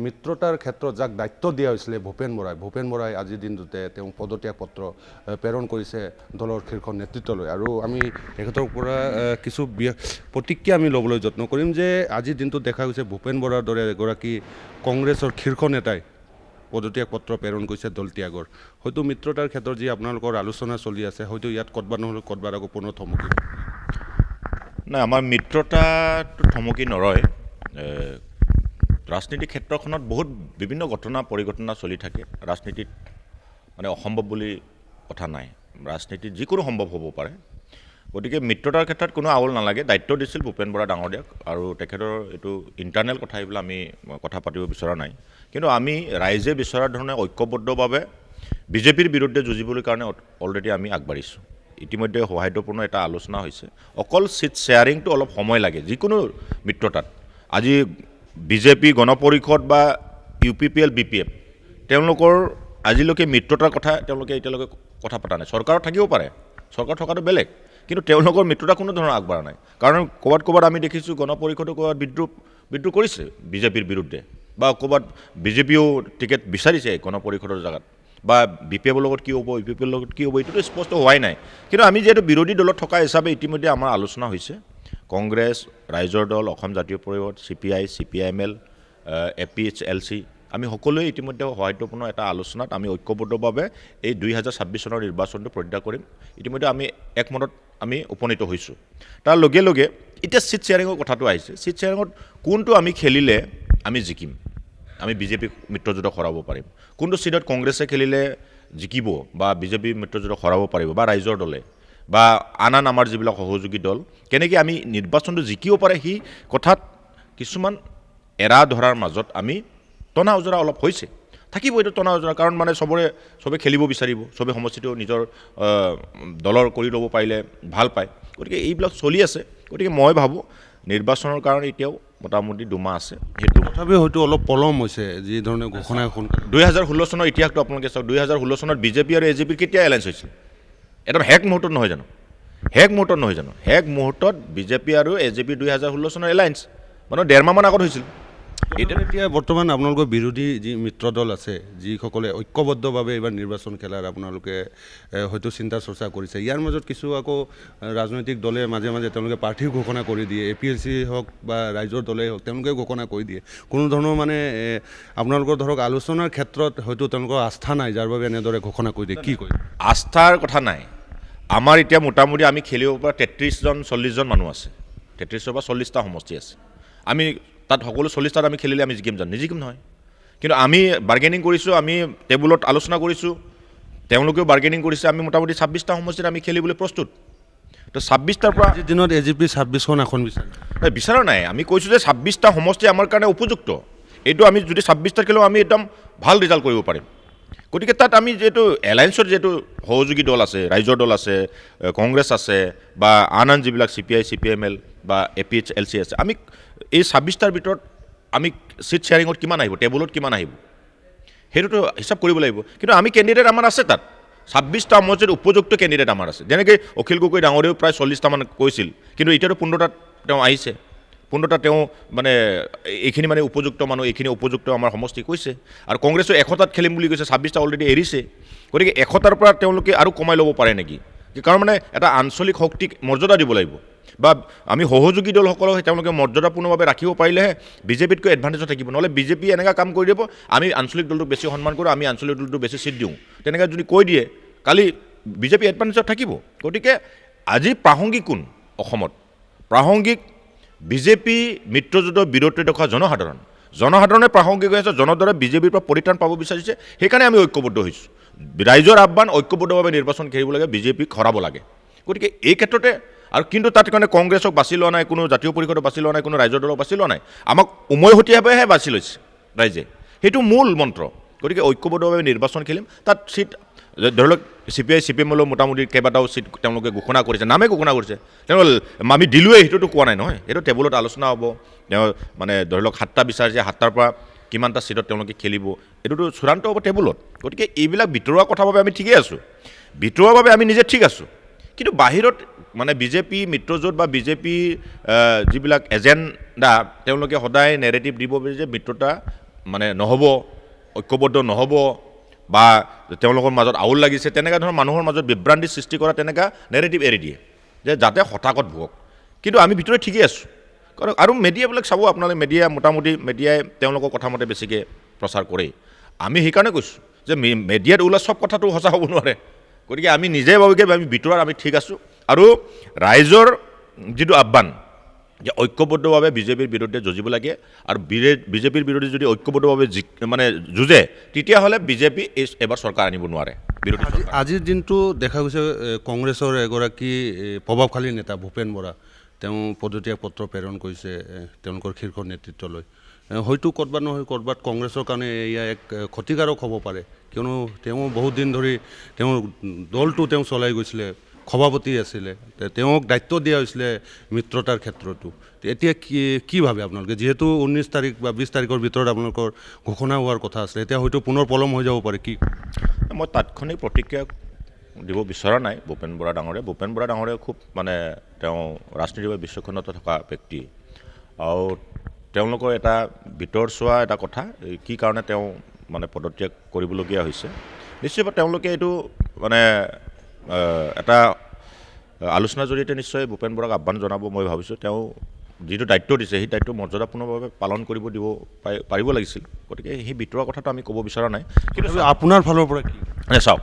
মিত্ৰতাৰ ক্ষেত্ৰত যাক দায়িত্ব দিয়া হৈছিলে ভূপেন বৰাই আজিৰ দিনটোতে তেওঁ পদত্যাগ পত্ৰ প্ৰেৰণ কৰিছে দলৰ শীৰ্ষ নেতৃত্বলৈ। আৰু আমি তেখেতৰ পৰা কিছু প্ৰতিক্ৰিয়া আমি ল'বলৈ যত্ন কৰিম যে আজিৰ দিনটোত দেখা গৈছে ভূপেন বৰাৰ দৰে এগৰাকী কংগ্ৰেছৰ শীৰ্ষ নেতাই পদত্যাগ পত্ৰ প্ৰেৰণ কৰিছে দল ত্যাগৰ। হয়তো মিত্ৰতাৰ ক্ষেত্ৰত যি আপোনালোকৰ আলোচনা চলি আছে, হয়তো ইয়াত ক'ৰবাত নহ'লে ক'ৰবাত আকৌ পুনৰ থমকি নাই, আমাৰ মিত্ৰতাটো থমকি নৰয়। ৰাজনীতিক ক্ষেত্ৰখনত বহুত বিভিন্ন ঘটনা পৰিঘটনা চলি থাকে। ৰাজনীতিত মানে অসম্ভৱ বুলি কথা নাই, ৰাজনীতিত যিকোনো সম্ভৱ হ'ব পাৰে। গতিকে মিত্ৰতাৰ ক্ষেত্ৰত কোনো আউল নালাগে। দায়িত্ব দিছিল ভূপেন বৰা ডাঙৰীয়াক, আৰু তেখেতৰ এইটো ইণ্টাৰনেল কথা, এইবিলাক আমি কথা পাতিব বিচৰা নাই। কিন্তু আমি ৰাইজে বিচৰাৰ ধৰণে ঐক্যবদ্ধভাৱে বিজেপিৰ বিৰুদ্ধে যুঁজিবলৈ কাৰণে অলৰেডি আমি আগবাঢ়িছোঁ। ইতিমধ্যে সৌহাৰ্দ্যপূৰ্ণ এটা আলোচনা হৈছে। অকল চিট শ্বেয়াৰিংটো অলপ সময় লাগে যিকোনো মিত্ৰতাত। আজি বিজেপি, গণ পৰিষদ বা UPPL, BPF তেওঁলোকৰ আজিলৈকে মিত্ৰতাৰ কথা তেওঁলোকে এতিয়ালৈকে কথা পতা নাই। চৰকাৰত থাকিব পাৰে, চৰকাৰ থকাটো বেলেগ, কিন্তু তেওঁলোকৰ মিত্ৰতা কোনো ধৰণৰ আগবঢ়া নাই। কাৰণ ক'ৰবাত আমি দেখিছোঁ গণ পৰিষদে ক'ৰবাত বিদ্ৰোহ কৰিছে বিজেপিৰ বিৰুদ্ধে, বা ক'ৰবাত বিজেপিও টিকেট বিচাৰিছে গণ পৰিষদৰ জেগাত, বা BPFৰ লগত কি হ'ব, UPPৰ লগত কি হ'ব, এইটোতো স্পষ্ট হোৱাই নাই। কিন্তু আমি যিহেতু বিৰোধী দলত থকা হিচাপে ইতিমধ্যে আমাৰ আলোচনা হৈছে। কংগ্ৰেছ, ৰাইজৰ দল, অসম জাতীয় পৰিষদ, CPI, CPIML, APHLC আমি সকলোৱে ইতিমধ্যে সৌহাৰ্দ্যপূৰ্ণ এটা আলোচনাত আমি ঐক্যবদ্ধভাৱে এই 2026 চনৰ নিৰ্বাচনটো প্ৰতিষ্ঠা কৰিম। ইতিমধ্যে আমি একমতত আমি উপনীত হৈছোঁ। তাৰ লগে লগে এতিয়া চিট শ্বেয়াৰিঙৰ কথাটো আহিছে। চিট শ্বেয়াৰিঙত কোনটো আমি খেলিলে আমি জিকিম, আমি বিজেপিক মিত্ৰজোঁটক হৰাব পাৰিম, কোনটো চিটত কংগ্ৰেছে খেলিলে জিকিব বা বিজেপি মিত্ৰজোঁটক হৰাব পাৰিব, বা ৰাইজৰ দলে বা আন আমাৰ যিবিলাক সহযোগী দল কেনেকৈ আমি নিৰ্বাচনটো জিকিব পাৰে, সেই কথাত কিছুমান এৰা ধৰাৰ মাজত আমি টনা ওজৰা অলপ হৈছে। থাকিব এইটো টনা ওজৰা, কাৰণ মানে চবে খেলিব বিচাৰিব, চবে সমষ্টিটো নিজৰ দলৰ কৰি ল'ব পাৰিলে ভাল পায়। গতিকে এইবিলাক চলি আছে। গতিকে মই ভাবোঁ নিৰ্বাচনৰ কাৰণে এতিয়াও মোটামুটি 2 মাহ আছে। সেইটো তথাপিও হয়তো অলপ পলম হৈছে যি ধৰণে ঘোষণা 2016 চনৰ ইতিহাসটো আপোনালোকে চাওক। 2016 চনত বিজেপি আৰু AJPৰ কেতিয়া এলায়েন্স হৈছিল? একদম শেষ মুহূৰ্তত নহয় জানো? শেষ মুহূৰ্তত বিজেপি আৰু AJP 2016 চনৰ এলায়েন্স মানে 1.5 মাহমান আগত হৈছিল। এতিয়া বৰ্তমান আপোনালোকৰ বিৰোধী যি মিত্ৰ দল আছে, যিসকলে ঐক্যবদ্ধভাৱে এইবাৰ নিৰ্বাচন খেলাৰ আপোনালোকে হয়তো চিন্তা চৰ্চা কৰিছে, ইয়াৰ মাজত কিছু আকৌ ৰাজনৈতিক দলে মাজে মাজে তেওঁলোকে প্ৰাৰ্থী ঘোষণা কৰি দিয়ে। APLC হওক বা ৰাইজৰ দলেই হওক, তেওঁলোকে ঘোষণা কৰি দিয়ে। কোনো ধৰণৰ মানে আপোনালোকৰ ধৰক আলোচনাৰ ক্ষেত্ৰত হয়তো তেওঁলোকৰ আস্থা নাই, যাৰ বাবে এনেদৰে ঘোষণা কৰি দিয়ে। কি কয়? আস্থাৰ কথা নাই। আমাৰ এতিয়া মোটামুটি আমি খেলিব পৰা 33-40জন মানুহ আছে। 33 বা 40টা সমষ্টি আছে। আমি তাত সকলো 40টাত আমি খেলিলে আমি জিকিম জানো? নিজিকিম নহয়। কিন্তু আমি বাৰ্গেনিং কৰিছোঁ, আমি টেবুলত আলোচনা কৰিছোঁ, তেওঁলোকেও বাৰ্গেনিং কৰিছে। আমি মোটামুটি 26টা সমষ্টিত আমি খেলিবলৈ প্ৰস্তুত। তো 26টাৰ পৰা আজিৰ দিনত AJP 26খন আসন বিচৰা নাই। আমি কৈছোঁ যে 26টা সমষ্টি আমাৰ কাৰণে উপযুক্ত। এইটো আমি যদি 26টাত খেলোঁ আমি একদম ভাল ৰিজাল্ট কৰিব পাৰিম। গতিকে তাত আমি যিহেতু এলায়েন্সৰ যিহেতু সহযোগী দল আছে, ৰাইজৰ দল আছে, কংগ্ৰেছ আছে, বা আন যিবিলাক CPI, CPIML বা APHLC আছে, আমি এই 26টাৰ ভিতৰত আমি চিট শ্বেয়াৰিঙত কিমান আহিব, টেবুলত কিমান আহিব, সেইটোতো হিচাপ কৰিব লাগিব। কিন্তু আমি কেণ্ডিডেট আমাৰ আছে তাত 26টা সমষ্টিত উপযুক্ত কেণ্ডিডেট আমাৰ আছে। যেনেকৈ অখিল গগৈ ডাঙৰেও প্ৰায় 40টামান কৈছিল, কিন্তু এতিয়াতো 15টাত তেওঁ আহিছে। 15টাত তেওঁ মানে এইখিনি মানে উপযুক্ত মানুহ, এইখিনি উপযুক্ত আমাৰ সমষ্টি কৈছে। আৰু কংগ্ৰেছো 100টাত খেলিম বুলি কৈছে, 26টা অলৰেডি এৰিছে। গতিকে 100টাৰ পৰা তেওঁলোকে আৰু কমাই ল'ব পাৰে নেকি? কাৰণ মানে এটা আঞ্চলিক শক্তিক মৰ্যাদা দিব লাগিব, বা আমি সহযোগী দলসকলক তেওঁলোকে মৰ্যাদাপূৰ্ণভাৱে ৰাখিব পাৰিলেহে বিজেপিতকৈ এডভান্টেজত থাকিব। নহ'লে বিজেপি এনেকুৱা কাম কৰি দিব, আমি আঞ্চলিক দলটোক বেছি সন্মান কৰোঁ, আমি আঞ্চলিক দলটোক বেছি চিট দিওঁ, তেনেকৈ যদি কৈ দিয়ে কালি বিজেপি এডভান্টেজত থাকিব। গতিকে আজি প্ৰাসংগিক কোন অসমত? প্ৰাসংগিক বিজেপি মিত্ৰজোঁটৰ বিৰোধী দেখা জনসাধাৰণে প্ৰাসংগিক হৈ আছে। জনতাই বিজেপিৰ পৰা পৰিত্ৰাণ পাব বিচাৰিছে, সেইকাৰণে আমি ঐক্যবদ্ধ হৈছোঁ। ৰাইজৰ আহ্বান, ঐক্যবদ্ধভাৱে নিৰ্বাচন খেলিব লাগে, বিজেপিক হৰাব লাগে। গতিকে এই ক্ষেত্ৰতে আৰু কিন্তু তাত কাৰণে কংগ্ৰেছক বাছি লোৱা নাই, কোনো জাতীয় পৰিষদক বাছি লোৱা নাই, কোনো ৰাইজৰ দলক বাছি লোৱা নাই। আমাক উমৈহতীয়াভাৱেহে বাছি লৈছে ৰাইজে, সেইটো মূল মন্ত্ৰ। গতিকে ঐক্যবদ্ধভাৱে নিৰ্বাচন খেলিম। তাত চিট ধৰি লওক CPI, CPIML মোটামুটি কেইবাটাও চিট তেওঁলোকে ঘোষণা কৰিছে, নামে ঘোষণা কৰিছে। তেওঁলোকে আমি দিলোৱে সেইটোতো কোৱা নাই নহয়, সেইটো টেবুলত আলোচনা হ'ব। তেওঁ মানে ধৰি লওক 7টা বিচাৰিছে, 7টাৰ পৰা কিমানটা চিটত তেওঁলোকে খেলিব, এইটোতো চূড়ান্ত হ'ব টেবুলত। গতিকে এইবিলাক ভিতৰুৱা কথাৰ বাবে আমি ঠিকেই আছোঁ, ভিতৰুৱাভাৱে আমি নিজে ঠিক আছোঁ। কিন্তু বাহিৰত মানে বিজেপি মিত্ৰজোঁট বা বিজেপি যিবিলাক এজেণ্ডা, তেওঁলোকে সদায় নেৰেটিভ দিব যে মিত্ৰতা মানে নহ'ব, ঐক্যবদ্ধ নহ'ব বা তেওঁলোকৰ মাজত আউল লাগিছে, তেনেকুৱা ধৰণৰ মানুহৰ মাজত বিভ্ৰান্তি সৃষ্টি কৰা তেনেকুৱা নেৰেটিভ এৰি দিয়ে যে যাতে হতাশত ভুগক। কিন্তু আমি ভিতৰত ঠিকেই আছোঁ। কাৰণ আৰু মিডিয়াবিলাক চাব আপোনালোকে, মোটামুটি মিডিয়াই তেওঁলোকৰ কথা মতে বেছিকৈ প্ৰচাৰ কৰেই। আমি সেইকাৰণে কৈছোঁ যে মিডিয়াত ওলোৱা চব কথাটো সঁচা হ'ব নোৱাৰে। গতিকে আমি নিজে ভাবিকে আমি ভিতৰত আমি ঠিক আছোঁ। আৰু ৰাইজৰ যিটো আহ্বান যে ঐক্যবদ্ধভাৱে বিজেপিৰ বিৰুদ্ধে যুঁজিব লাগে, আৰু বিজেপিৰ বিৰুদ্ধে যদি ঐক্যবদ্ধভাৱে যুঁজে তেতিয়াহ'লে বিজেপি এবাৰ চৰকাৰ আনিব নোৱাৰে। বিৰোধী আজিৰ দিনটো দেখা গৈছে কংগ্ৰেছৰ এগৰাকী প্ৰভাৱশালী নেতা ভূপেন বৰা তেওঁ পদত্যাগ পত্ৰ প্ৰেৰণ কৰিছে তেওঁলোকৰ শীৰ্ষ নেতৃত্বলৈ। হয়তো ক'ৰবাত নহয় ক'ৰবাত কংগ্ৰেছৰ কাৰণে এয়া এক ক্ষতিকাৰক হ'ব পাৰে, কিয়নো তেওঁ বহুত দিন ধৰি তেওঁৰ দলটো তেওঁ চলাই গৈছিলে, সভাপতি আছিলে, তেওঁক দায়িত্ব দিয়া হৈছিলে মিত্ৰতাৰ ক্ষেত্ৰতো। এতিয়া কি ভাবে আপোনালোকে, যিহেতু 19 তাৰিখ বা 20 তাৰিখৰ ভিতৰত আপোনালোকৰ ঘোষণা হোৱাৰ কথা আছিলে, এতিয়া হয়তো পুনৰ পলম হৈ যাব পাৰে, কি? মই তাৎক্ষণিক প্ৰতিক্ৰিয়া দিব বিচৰা নাই ভূপেন বৰা ডাঙৰীয়া। ভূপেন বৰা ডাঙৰীয়া খুব মানে তেওঁ ৰাজনীতিভাৱে বিচক্ষণতা থকা ব্যক্তি, আৰু তেওঁলোকৰ এটা ভিতৰ চোৱা এটা কথা, কি কাৰণে তেওঁ মানে পদত্যাগ কৰিবলগীয়া হৈছে। নিশ্চয়কৈ তেওঁলোকে এইটো মানে এটা আলোচনাৰ জৰিয়তে নিশ্চয় ভূপেন বৰাক আহ্বান জনাব। মই ভাবিছোঁ তেওঁ যিটো দায়িত্ব দিছে সেই দায়িত্ব মৰ্যাদাপূৰ্ণভাৱে পালন দিব পাৰিব লাগিছিল। গতিকে সেই ভিতৰুৱা কথাটো আমি ক'ব বিচৰা নাই। কিন্তু আপোনাৰ ফালৰ পৰা কি চাওক,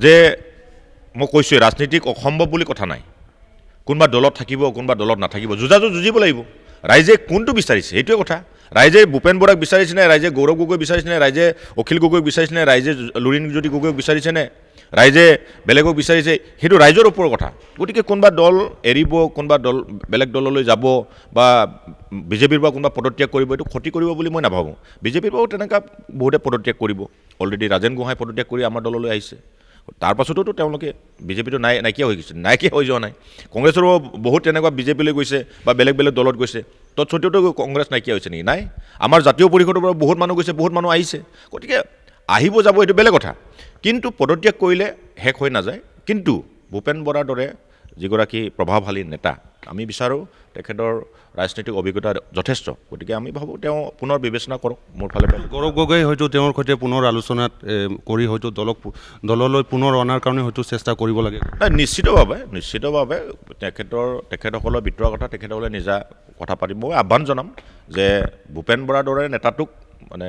যে মই কৈছোঁৱেই ৰাজনীতিক অসম্ভৱ বুলি কথা নাই। কোনোবা দলত থাকিব, কোনোবা দলত নাথাকিব, যুঁজিব লাগিব। ৰাইজে কোনটো বিচাৰিছে সেইটোৱে কথা। ৰাইজে ভূপেন বৰাক বিচাৰিছেনে, ৰাইজে গৌৰৱ গগৈক বিচাৰিছেনে, ৰাইজে অখিল গগৈক বিচাৰিছেনে, ৰাইজে লুৰিণজ্যোতি গগৈক বিচাৰিছেনে, ৰাইজে বেলেগক বিচাৰিছে, সেইটো ৰাইজৰ ওপৰৰ কথা। গতিকে কোনোবা দল এৰিব, কোনোবা দল বেলেগ দললৈ যাব বা বিজেপিৰ পৰা কোনোবা পদত্যাগ কৰিব, এইটো ক্ষতি কৰিব বুলি মই নাভাবোঁ। বিজেপিৰ পৰাও তেনেকুৱা বহুতে পদত্যাগ কৰিব। অলৰেডি ৰাজেন গোহাঁই পদত্যাগ কৰি আমাৰ দললৈ আহিছে। তাৰ পাছতো তেওঁলোকে বিজেপিটো নাইকিয়া হৈ গৈছে, নাইকিয়া হৈ যোৱা নাই। কংগ্ৰেছৰো বহুত তেনেকুৱা বিজেপিলৈ গৈছে বা বেলেগ দলত গৈছে, তৎসত্বেও কংগ্ৰেছ নাইকিয়া হৈছে নেকি? নাই। আমাৰ জাতীয় পৰিষদৰ পৰা বহুত মানুহ গৈছে, বহুত মানুহ আহিছে। গতিকে আহিব যাব এইটো বেলেগ কথা, কিন্তু পদত্যাগ কৰিলে শেষ হৈ নাযায়। কিন্তু ভূপেন বৰাৰ দৰে যিগৰাকী প্ৰভাৱশালী নেতা, আমি বিচাৰোঁ তেখেতৰ ৰাজনৈতিক অভিজ্ঞতা যথেষ্ট। গতিকে আমি ভাবোঁ তেওঁ পুনৰ বিবেচনা কৰক। মোৰ ফালে গৌৰৱ গগৈ হয়তো তেওঁৰ সৈতে পুনৰ আলোচনাত কৰি হয়তো দললৈ পুনৰ অনাৰ কাৰণে হয়তো চেষ্টা কৰিব লাগে। নাই, নিশ্চিতভাৱে তেখেতসকলৰ ভিতৰুৱা কথা তেখেতসকলে নিজা কথা পাতিব। মই আহ্বান জনাম যে ভূপেন বৰাৰ দৰে নেতাটোক মানে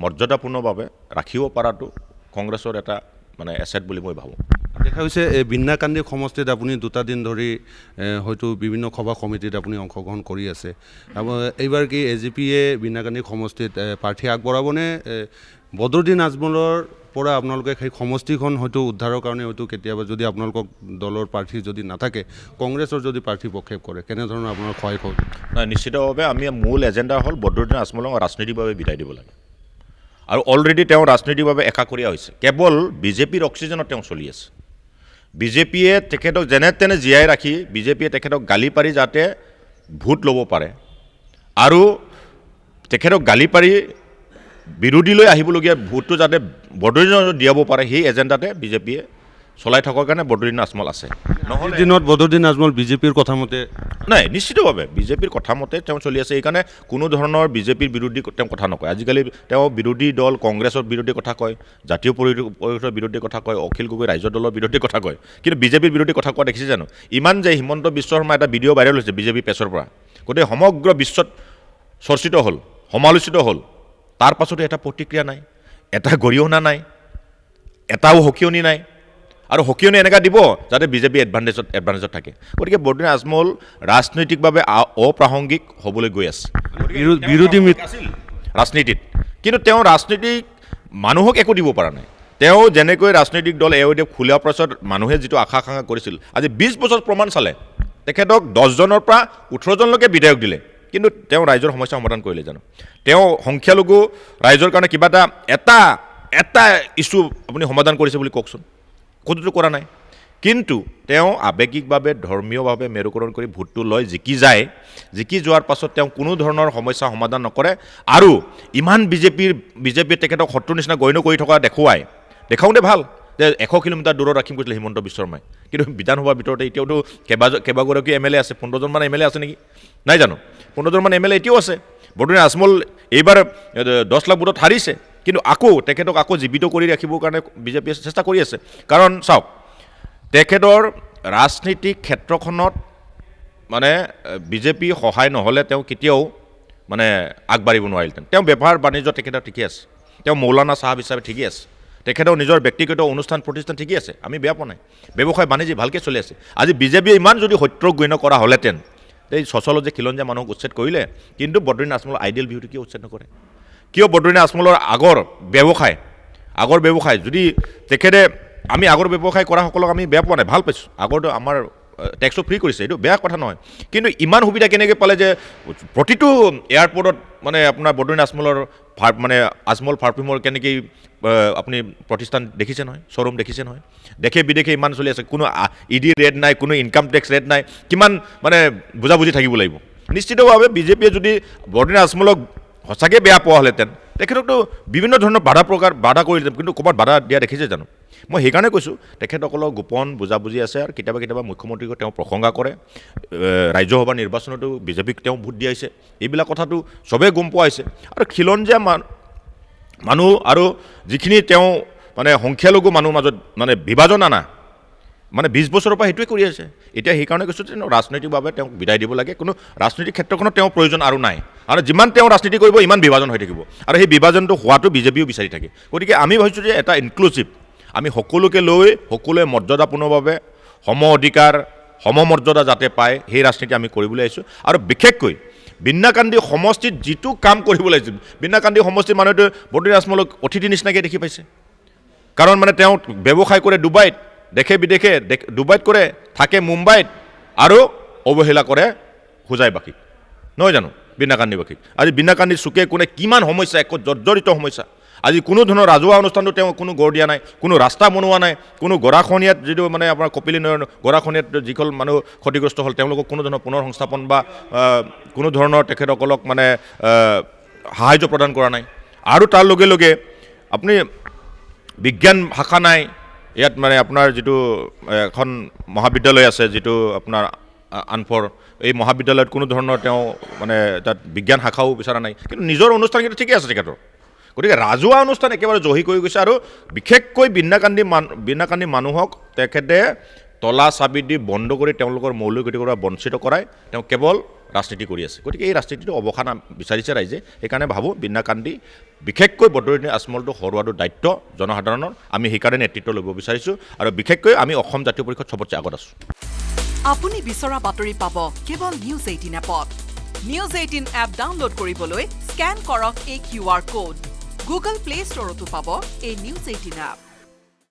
মৰ্যাদাপূৰ্ণভাৱে ৰাখিব পৰাটো কংগ্ৰেছৰ এটা মানে এছেট বুলি মই ভাবোঁ। দেখা গৈছে বিন্নাকান্দি সমষ্টিত আপুনি 2টা দিন ধৰি হয়তো বিভিন্ন সভা সমিতিত আপুনি অংশগ্ৰহণ কৰি আছে। এইবাৰ কি AGPয়ে বিন্নাকান্দি সমষ্টিত প্ৰাৰ্থী আগবঢ়াবনে? বদৰুদ্দিন আজমলৰ পৰা আপোনালোকে সেই সমষ্টিখন হয়তো উদ্ধাৰৰ কাৰণে হয়তো কেতিয়াবা যদি আপোনালোকক দলৰ প্ৰাৰ্থী যদি নাথাকে, কংগ্ৰেছৰ যদি প্ৰাৰ্থী প্ৰক্ষেপ কৰে, কেনেধৰণৰ আপোনাৰ সহায় হ'ব? নাই, নিশ্চিতভাৱে আমি মূল এজেণ্ডা হ'ল বদৰুদ্দিন আজমলক ৰাজনৈতিকভাৱে বিদায় দিব লাগে। আৰু অলৰেডি তেওঁ ৰাজনৈতিকভাৱে একাষৰীয়া হৈছে। কেৱল বিজেপিৰ অক্সিজেনত তেওঁ চলি আছে। বিজেপিয়ে তেখেতক যেনে তেনে জীয়াই ৰাখি বিজেপিয়ে তেখেতক গালি পাৰি যাতে ভোট ল'ব পাৰে, আৰু তেখেতক গালি পাৰি বিৰোধীলৈ আহিবলগীয়া ভোটটো যাতে বদৰুদ্দিনক দিয়াব পাৰে, সেই এজেণ্ডাতে বিজেপিয়ে চলাই থকাৰ কাৰণে বদৰুদ্দিন আজমল আছে। নহ'লে দিনত বদৰুদ্দিন আজমল বিজেপিৰ কথা মতে নাই, নিশ্চিতভাৱে বিজেপিৰ কথা মতে তেওঁ চলি আছে। সেইকাৰণে কোনো ধৰণৰ বিজেপিৰ বিৰোধী তেওঁ কথা নকয়। আজিকালি তেওঁ বিৰোধী দল কংগ্ৰেছৰ বিৰোধী কথা কয়, জাতীয় পৰিষদৰ বিৰোধী কথা কয়, অখিল গগৈ ৰাজ্য দলৰ বিৰোধী কথা কয়, কিন্তু বিজেপিৰ বিৰোধী কথা কোৱা দেখিছে জানো? ইমান যে হিমন্ত বিশ্ব শৰ্মা এটা ভিডিঅ' ভাইৰেল হৈছে বিজেপি পেছৰ পৰা, গতিকে সমগ্ৰ বিশ্বত চৰ্চিত হ'ল, সমালোচিত হ'ল, তাৰ পাছতো এটা প্ৰতিক্ৰিয়া নাই, এটা গৰিহণা নাই, এটাও সকিয়নি নাই। আৰু সকিয়নি এনেকুৱা দিব যাতে বিজেপি এডভান্টেজত থাকে। গতিকে বদৰুদ্দিন আজমল ৰাজনৈতিকভাৱে অপ্ৰাসংগিক হ'বলৈ গৈ আছে বিৰোধী আছিল ৰাজনীতিত, কিন্তু তেওঁ ৰাজনীতিক মানুহক একো দিব পৰা নাই। তেওঁ যেনেকৈ ৰাজনৈতিক দল এওঁদেৱ খোলাৰ পাছত মানুহে যিটো আশা আকাংক্ষা কৰিছিল, আজি 20 বছৰ প্ৰমাণ চালে তেখেতক 10জনৰ পৰা 18জনলৈকে বিধায়ক দিলে, কিন্তু তেওঁ ৰাইজৰ সমস্যা সমাধান কৰিলে জানো? তেওঁ সংখ্যালঘু ৰাইজৰ কাৰণে কিবা এটা ইছ্যু আপুনি সমাধান কৰিছে বুলি কওকচোন? ক'তোতো কৰা নাই। কিন্তু তেওঁ আৱেগিকভাৱে ধৰ্মীয়ভাৱে মেৰুকৰণ কৰি ভোটটো লয়, জিকি যোৱাৰ পাছত তেওঁ কোনো ধৰণৰ সমস্যা সমাধান নকৰে, আৰু ইমান বিজেপিয়ে তেখেতক শত্ৰু নিচিনা গণ্য কৰি থকা দেখাওঁতে ভাল যে 100 কিলোমিটাৰ দূৰত ৰাখিম কৈছিলে হিমন্ত বিশ্ব শৰ্মাই, কিন্তু বিধানসভাৰ ভিতৰতে এতিয়াওতো কেইবাগৰাকী MLA আছে, 15জনমান MLA আছে নেকি? নাই জানো? 15জনমান MLA এতিয়াও আছে। বদৰুদ্দিন আজমল এইবাৰ 10 লাখ ভোটত হাৰিছে, কিন্তু আকৌ তেখেতক আকৌ জীৱিত কৰি ৰাখিবৰ কাৰণে বিজেপিয়ে চেষ্টা কৰি আছে। কাৰণ চাওক, তেখেতৰ ৰাজনীতিক ক্ষেত্ৰখনত মানে বিজেপি সহায় নহ'লে তেওঁ কেতিয়াও মানে আগবাঢ়িব নোৱাৰিলেহেঁতেন। তেওঁ বেপাৰ বাণিজ্য তেখেতৰ ঠিকেই আছে, তেওঁ মৌলানা চাহাব হিচাপে ঠিকেই আছে, তেখেতৰ নিজৰ ব্যক্তিগত অনুষ্ঠান প্ৰতিষ্ঠান ঠিকেই আছে, আমি বেয়া পোৱা নাই, ব্যৱসায় বাণিজ্য ভালকৈ চলি আছে। আজি বিজেপিয়ে ইমান যদি শত্ৰুক গণ্য কৰা হ'লেহেঁতেন, এই চচলত যে খিলঞ্জীয়া মানুহক উচ্ছেদ কৰিলে, কিন্তু বদৰুদ্দিন আজমলৰ আইডিয়েল ভিউটো কিয় উচ্ছেদ নকৰে? কিয় বদৰুদ্দিন আজমলৰ আগৰ ব্যৱসায় যদি তেখেতে, আমি আগৰ ব্যৱসায় কৰাসকলক আমি বেয়া পোৱা নাই, ভাল পাইছোঁ, আগৰটো আমাৰ টেক্সো ফ্ৰী কৰিছে, এইটো বেয়া কথা নহয়, কিন্তু ইমান সুবিধা কেনেকৈ পালে যে প্ৰতিটো এয়াৰপৰ্টত মানে আপোনাৰ বদৰুদ্দিন আজমলৰ মানে আজমল পাৰফিউমৰ কেনেকৈ আপুনি প্ৰতিষ্ঠান দেখিছে নহয়, শ্ব'ৰুম দেখিছে নহয়, দেশে বিদেশে ইমান চলি আছে, কোনো ইডি ৰেড নাই, কোনো ইনকাম টেক্স ৰেড নাই, কিমান মানে বুজাবুজি থাকিব লাগিব। নিশ্চিতভাৱে বিজেপিয়ে যদি বদৰুদ্দিন আজমলক সঁচাকৈ বেয়া পোৱা হ'লেহেঁতেন, তেখেতকতো বিভিন্ন ধৰণৰ বাধা কৰিলেহেঁতেন, কিন্তু ক'ৰবাত বাধা দিয়া দেখিছে জানো? মই সেইকাৰণে কৈছোঁ, তেখেতসকলৰ গোপন বুজাবুজি আছে, আৰু কেতিয়াবা মুখ্যমন্ত্ৰীক তেওঁ প্ৰশংসা কৰে, ৰাজ্যসভা নিৰ্বাচনতো বিজেপিক তেওঁ ভোট দিয়াইছে, এইবিলাক কথাটো চবেই গম পোৱা হৈছে। আৰু খিলঞ্জীয়া মানুহ আৰু যিখিনি তেওঁ মানে সংখ্যালঘু মানুহৰ মাজত মানে বিভাজন আনা, মানে 20 বছৰৰ পৰা সেইটোৱে কৰি আছে। এতিয়া সেইকাৰণে কৈছোঁ যে ৰাজনৈতিকভাৱে তেওঁক বিদায় দিব লাগে, কোনো ৰাজনৈতিক ক্ষেত্ৰখনত তেওঁৰ প্ৰয়োজন আৰু নাই, আৰু যিমান তেওঁ ৰাজনীতি কৰিব ইমান বিভাজন হৈ থাকিব, আৰু সেই বিভাজনটো হোৱাটো বিজেপিও বিচাৰি থাকে। গতিকে আমি ভাবিছোঁ যে এটা ইনক্লুচিভ, আমি সকলোকে লৈ সকলোৱে মৰ্যাদাপূৰ্ণভাৱে অধিকাৰ সমমৰ্যাদা যাতে পায়, সেই ৰাজনীতি আমি কৰিবলৈ আহিছোঁ। আৰু বিশেষকৈ বিন্নাকান্দি সমষ্টিত যিটো কাম কৰিব লাগিছিল, বিন্নাকান্দি সমষ্টিৰ মানুহে বদৰুদ্দিন আজমলক অতিথি নিচিনাকৈ দেখি পাইছে, কাৰণ মানে তেওঁ ব্যৱসায় কৰে ডুবাইত, দেশে বিদেশে, ডুবাইত কৰে, থাকে মুম্বাইত, আৰু অৱহেলা কৰে হোজাইবাসীক, নহয় জানো, বিন্নাকান্দিবাসীক। আজি বিন্নাকান্দিৰ চুকে কোনে কিমান সমস্যা, একো জৰ্জৰিত সমস্যা, আজি কোনো ধৰণৰ ৰাজহুৱা অনুষ্ঠানটো তেওঁ কোনো গঢ় দিয়া নাই, কোনো ৰাস্তা বনোৱা নাই, কোনো গৰাখহনীয়াত যিটো মানে আপোনাৰ কপিলী নৈৰ গৰাখহনীয়াত যিসকল মানুহ ক্ষতিগ্ৰস্ত হ'ল, তেওঁলোকক কোনো ধৰণৰ পুনৰ সংস্থাপন বা কোনো ধৰণৰ তেখেতসকলক মানে সাহায্য প্ৰদান কৰা নাই। আৰু তাৰ লগে লগে আপুনি বিজ্ঞান শাখা নাই ইয়াত, মানে আপোনাৰ যিটো এখন মহাবিদ্যালয় আছে, যিটো আপোনাৰ আনফৰ, এই মহাবিদ্যালয়ত কোনো ধৰণৰ তেওঁ মানে তাত বিজ্ঞান শাখাও বিচৰা নাই, কিন্তু নিজৰ অনুষ্ঠান কিন্তু ঠিকেই আছে তেখেতৰ। গতিকে ৰাজহুৱা অনুষ্ঠান একেবাৰে জহি কৰি গৈছে, আৰু বিশেষকৈ বিন্নাকান্দি মানুহক তেখেতে তলা চাবি দি বন্ধ কৰি তেওঁলোকৰ মৌলিক অধিকাৰৰ পৰা বঞ্চিত কৰাই তেওঁ কেৱল ৰাজনীতি কৰি আছে। গতিকে এই ৰাজনীতিটো অৱসান বিচাৰিছে ৰাইজে। সেইকাৰণে ভাবোঁ বিন্নাকান্দি, বিশেষকৈ বদৰুদ্দিন আজমলটো হৰুৱাটো দায়িত্ব জনসাধাৰণৰ, আমি সেইকাৰণে নেতৃত্ব ল'ব বিচাৰিছোঁ, আৰু বিশেষকৈ আমি অসম জাতীয় পৰিষদ চবতছে আগত আছোঁ। আপুনি বিচৰা বাতৰি পাব কেৱল নিউজ 18 এপত। নিউজ 18 এপ ডাউনলোড কৰিবলৈ স্কেন কৰক এই QR কোড। গুগল প্লে ষ্টৰতো পাব এই নিউজ 18 এপ।